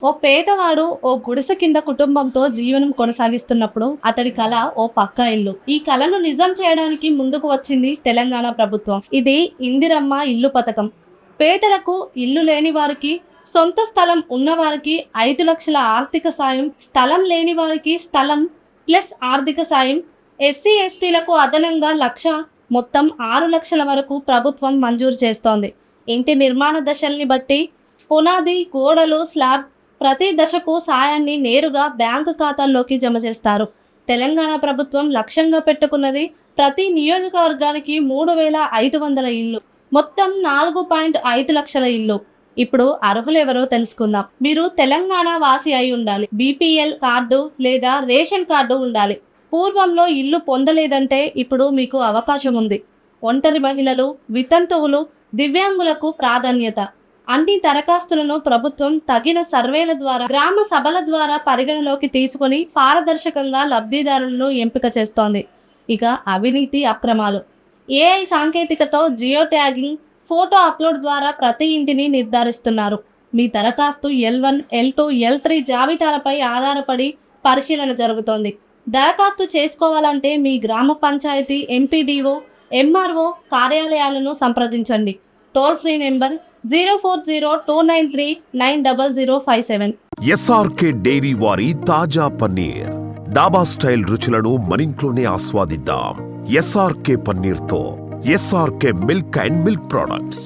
ఓ పేదవాడు ఓ గుడిసె కింద కుటుంబంతో జీవనం కొనసాగిస్తున్నప్పుడు అతడి కల ఓ పక్కా ఇల్లు. ఈ కలను నిజం చేయడానికి ముందుకు వచ్చింది తెలంగాణ ప్రభుత్వం. ఇది ఇందిరమ్మ ఇల్లు పథకం. పేదలకు ఇల్లు లేని వారికి, సొంత స్థలం ఉన్నవారికి 5 లక్షల ఆర్థిక సాయం, స్థలం లేని వారికి స్థలం ప్లస్ ఆర్థిక సాయం, ఎస్సీ ఎస్టీలకు అదనంగా 1,00,000, మొత్తం 6 లక్షల వరకు ప్రభుత్వం మంజూరు చేస్తోంది. ఇంటి నిర్మాణ దశల్ని బట్టి పునాది, గోడలు, స్లాబ్ ప్రతి దశకు సాయాన్ని నేరుగా బ్యాంకు ఖాతాల్లోకి జమ చేస్తారు. తెలంగాణ ప్రభుత్వం లక్ష్యంగా పెట్టుకున్నది ప్రతి నియోజకవర్గానికి 3,500 ఇల్లు, మొత్తం 4.5 లక్షల ఇల్లు. ఇప్పుడు అర్హులెవరో తెలుసుకుందాం. మీరు తెలంగాణ వాసి అయి ఉండాలి. బీపీఎల్ కార్డు లేదా రేషన్ కార్డు ఉండాలి. పూర్వంలో ఇల్లు పొందలేదంటే ఇప్పుడు మీకు అవకాశం ఉంది. ఒంటరి మహిళలు, వితంతువులు, దివ్యాంగులకు ప్రాధాన్యత. అన్ని దరఖాస్తులను ప్రభుత్వం తగిన సర్వేల ద్వారా, గ్రామ సభల ద్వారా పరిగణలోకి తీసుకుని పారదర్శకంగా లబ్ధిదారులను ఎంపిక చేస్తోంది. ఇక అవినీతి, అక్రమాలు. ఏఐ సాంకేతికతో జియో ట్యాగింగ్, ఫోటో అప్లోడ్ ద్వారా ప్రతి ఇంటిని నిర్ధారిస్తున్నారు. మీ దరఖాస్తు L1, L2, L3 జాబితాలపై ఆధారపడి పరిశీలన జరుగుతోంది. దరఖాస్తు చేసుకోవాలంటే మీ గ్రామ పంచాయతీ, ఎంపీడీఓ, ఎంఆర్ఓ కార్యాలయాలను సంప్రదించండి. Toll free number 040293900057. SRK dairy వారి తాజా పన్నీర్, డాబా స్టైల్ రుచులను మనింట్లోనే ఆస్వాదిద్దాం. ఎస్ఆర్కే పన్నీర్తో SRK milk and milk products.